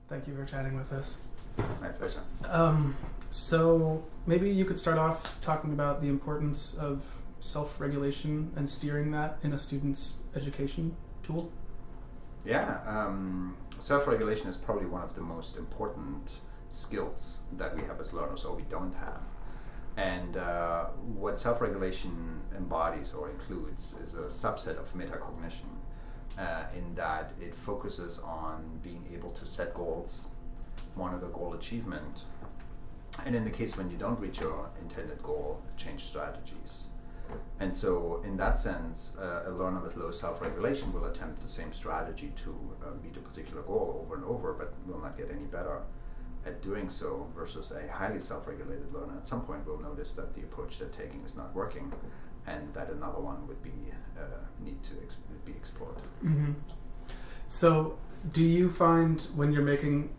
Thank you for chatting with us. My pleasure. So maybe you could start off talking about the importance of self-regulation and steering that in a student's education tool. Yeah, self-regulation is probably one of the most important skills that we have as learners, or we don't have. And what self-regulation embodies or includes is a subset of metacognition, in that it focuses on being able to set goals, monitor goal achievement, and in the case when you don't reach your intended goal, change strategies. And so in that sense, a learner with low self-regulation will attempt the same strategy to meet a particular goal over and over, but will not get any better at doing so, versus a highly self-regulated learner at some point will notice that the approach they're taking is not working, and that another one would be need to be explored. Mm-hmm. So do you find when you're making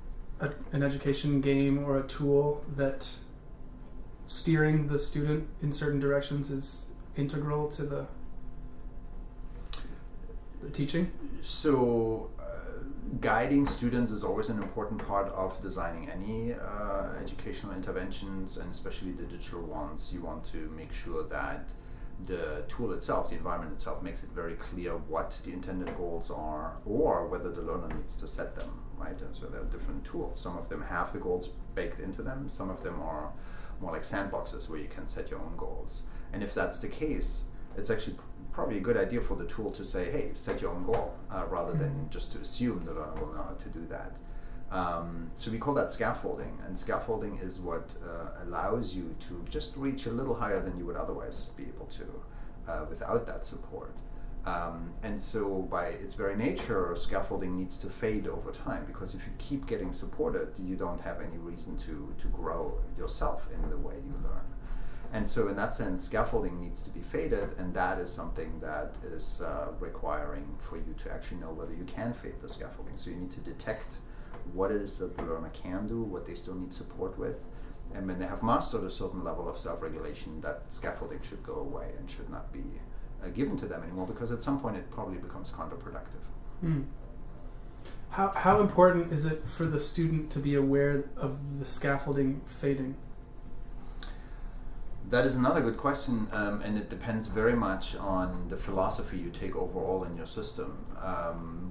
an education game or a tool that steering the student in certain directions is integral to the teaching? So guiding students is always an important part of designing any educational interventions, and especially the digital ones. You want to make sure that the tool itself, the environment itself, makes it very clear what the intended goals are, or whether the learner needs to set them, right? And so there are different tools. Some of them have the goals baked into them. Some of them are more like sandboxes where you can set your own goals. And if that's the case, it's actually probably a good idea for the tool to say, hey, set your own goal, rather than just to assume the learner will know how to do that. So we call that scaffolding, and scaffolding is what allows you to just reach a little higher than you would otherwise be able to without that support. And so by its very nature, scaffolding needs to fade over time, because if you keep getting supported, you don't have any reason to grow yourself in the way you learn. And so in that sense, scaffolding needs to be faded, and that is something that is requiring for you to actually know whether you can fade the scaffolding. So you need to detect what it is that the learner can do, what they still need support with, and when they have mastered a certain level of self-regulation, that scaffolding should go away and should not be given to them anymore, because at some point it probably becomes counterproductive. Mm. How important is it for the student to be aware of the scaffolding fading? That is another good question, and it depends very much on the philosophy you take overall in your system.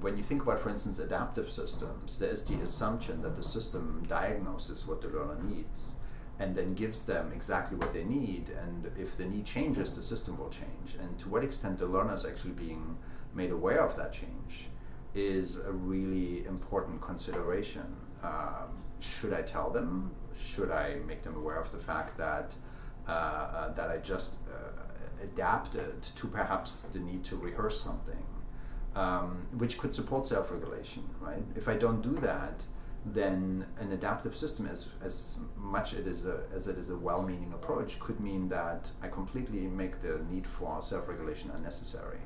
When you think about, for instance, adaptive systems, there is the assumption that the system diagnoses what the learner needs and then gives them exactly what they need, and if the need changes, the system will change. And to what extent the learner is actually being made aware of that change is a really important consideration. Should I tell them? Should I make them aware of the fact that I just adapted to perhaps the need to rehearse something, which could support self-regulation, right? If I don't do that, then an adaptive system, as much as it is a well-meaning approach, could mean that I completely make the need for self-regulation unnecessary,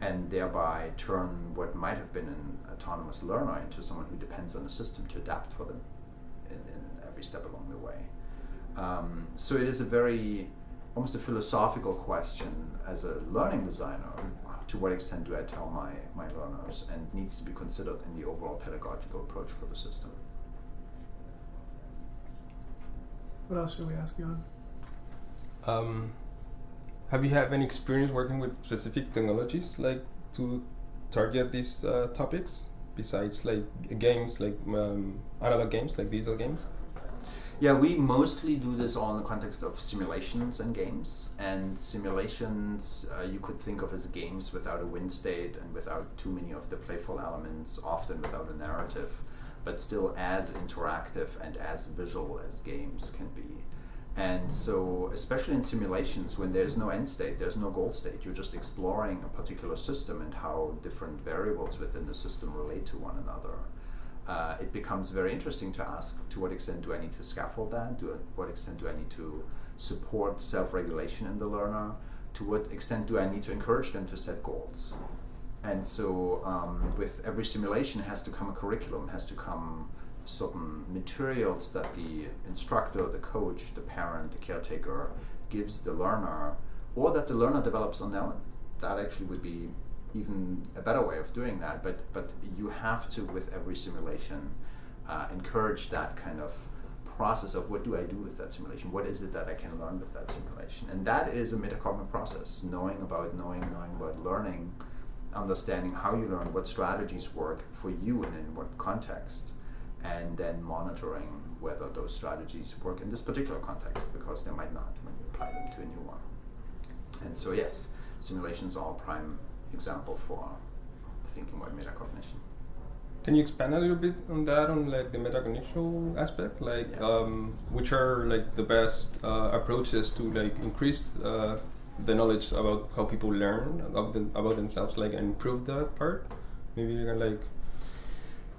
and thereby turn what might have been an autonomous learner into someone who depends on the system to adapt for them in every step along the way. So it is almost a philosophical question as a learning designer. To what extent do I tell my learners, and needs to be considered in the overall pedagogical approach for the system. What else should we ask you on? Have you had any experience working with specific technologies like to target these topics, besides like games, like analog games, like digital games? Yeah, we mostly do this all in the context of simulations and games. And simulations you could think of as games without a win state and without too many of the playful elements, often without a narrative, but still as interactive and as visual as games can be. And so, especially in simulations, when there's no end state, there's no goal state, you're just exploring a particular system and how different variables within the system relate to one another. It becomes very interesting to ask, to what extent do I need to scaffold that? To what extent do I need to support self-regulation in the learner? To what extent do I need to encourage them to set goals? And so with every simulation has to come a curriculum, has to come certain materials that the instructor, the coach, the parent, the caretaker gives the learner, or that the learner develops on their own. That actually would be even a better way of doing that, but you have to, with every simulation, encourage that kind of process of what do I do with that simulation? What is it that I can learn with that simulation? And that is a metacognitive process, knowing about learning, understanding how you learn, what strategies work for you and in what context, and then monitoring whether those strategies work in this particular context, because they might not when you apply them to a new one. And so yes, simulations are a prime example for thinking about metacognition. Can you expand a little bit on that, on like the metacognition aspect, like which are like the best approaches to like increase the knowledge about how people learn about themselves, like and improve that part? Maybe you can like.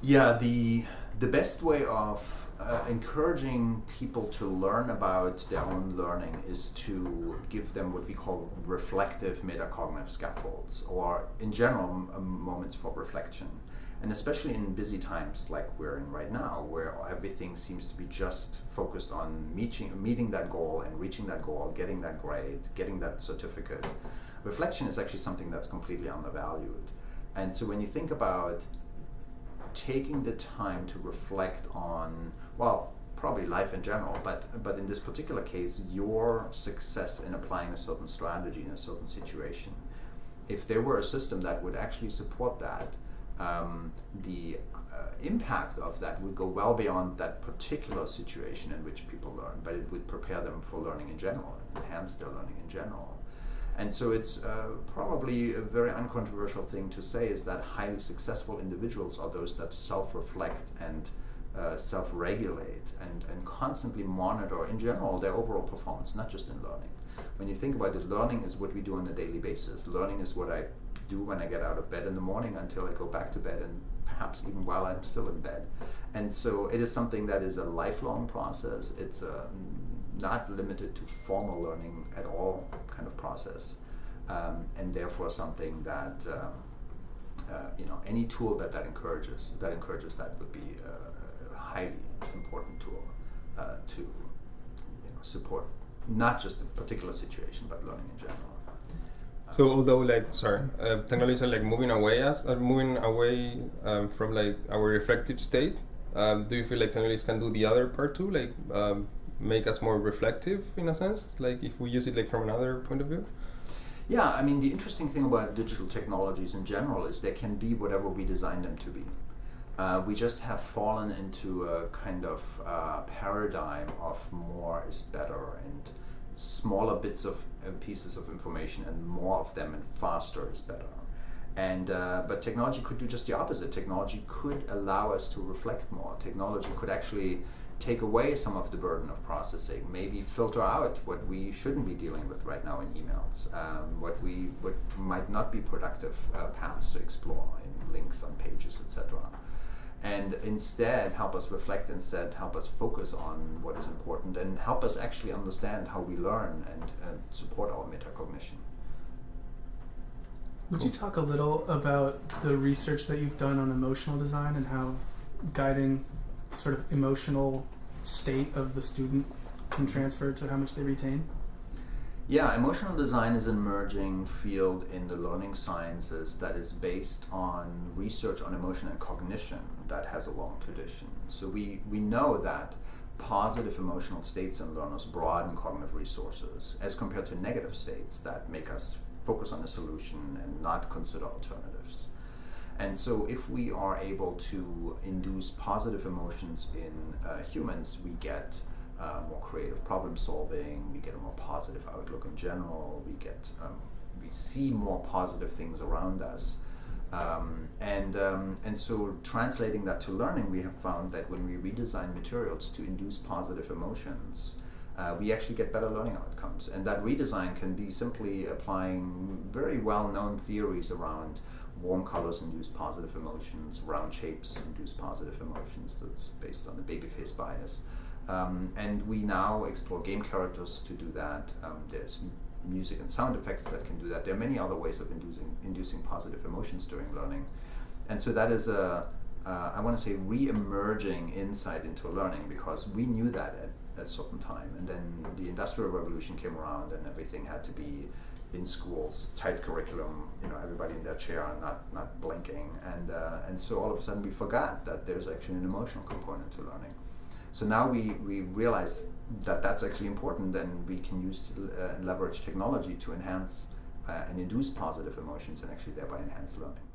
Yeah, the best way of encouraging people to learn about their own learning is to give them what we call reflective metacognitive scaffolds, or in general moments for reflection. And especially in busy times like we're in right now, where everything seems to be just focused on meeting that goal and reaching that goal, getting that grade, getting that certificate, reflection is actually something that's completely undervalued. And so when you think about taking the time to reflect on, well, probably life in general, but in this particular case, your success in applying a certain strategy in a certain situation, if there were a system that would actually support that, the impact of that would go well beyond that particular situation in which people learn, but it would prepare them for learning in general, enhance their learning in general. And so it's probably a very uncontroversial thing to say is that highly successful individuals are those that self-reflect and self-regulate and constantly monitor, in general, their overall performance, not just in learning. When you think about it, learning is what we do on a daily basis. Learning is what I do when I get out of bed in the morning until I go back to bed, and perhaps even while I'm still in bed. And so it is something that is a lifelong process. It's not limited to formal learning at all kind of process, and therefore something that any tool that encourages that would be a highly important tool to support not just a particular situation but learning in general. So although technologies are like moving away from like our reflective state, do you feel like technologies can do the other part too, like make us more reflective in a sense, like if we use it like from another point of view? Yeah, I mean, the interesting thing about digital technologies in general is they can be whatever we design them to be. We just have fallen into a kind of paradigm of more is better, and smaller bits of pieces of information and more of them and faster is better. And but technology could do just the opposite. Technology could allow us to reflect more. Technology could actually take away some of the burden of processing, maybe filter out what we shouldn't be dealing with right now in emails, what might not be productive paths to explore in links on pages, etc. And instead help us reflect, instead help us focus on what is important, and help us actually understand how we learn and support our metacognition. Would you talk a little about the research that you've done on emotional design and how guiding sort of emotional state of the student can transfer to how much they retain? Yeah, emotional design is an emerging field in the learning sciences that is based on research on emotion and cognition that has a long tradition. So we know that positive emotional states in learners broaden cognitive resources as compared to negative states that make us focus on a solution and not consider alternatives. And so if we are able to induce positive emotions in humans, we get more creative problem solving, we get a more positive outlook in general, we see more positive things around us. And so translating that to learning, we have found that when we redesign materials to induce positive emotions, we actually get better learning outcomes. And that redesign can be simply applying very well-known theories around warm colors induce positive emotions, round shapes induce positive emotions. That's based on the baby face bias. And we now explore game characters to do that. There's music and sound effects that can do that. There are many other ways of inducing positive emotions during learning. And so that is I want to say, re-emerging insight into learning, because we knew that at a certain time. And then the Industrial Revolution came around and everything had to be in schools, tight curriculum, everybody in their chair and not blinking, and so all of a sudden we forgot that there's actually an emotional component to learning. So now we realize that that's actually important, and we can use leverage technology to enhance and induce positive emotions and actually thereby enhance learning.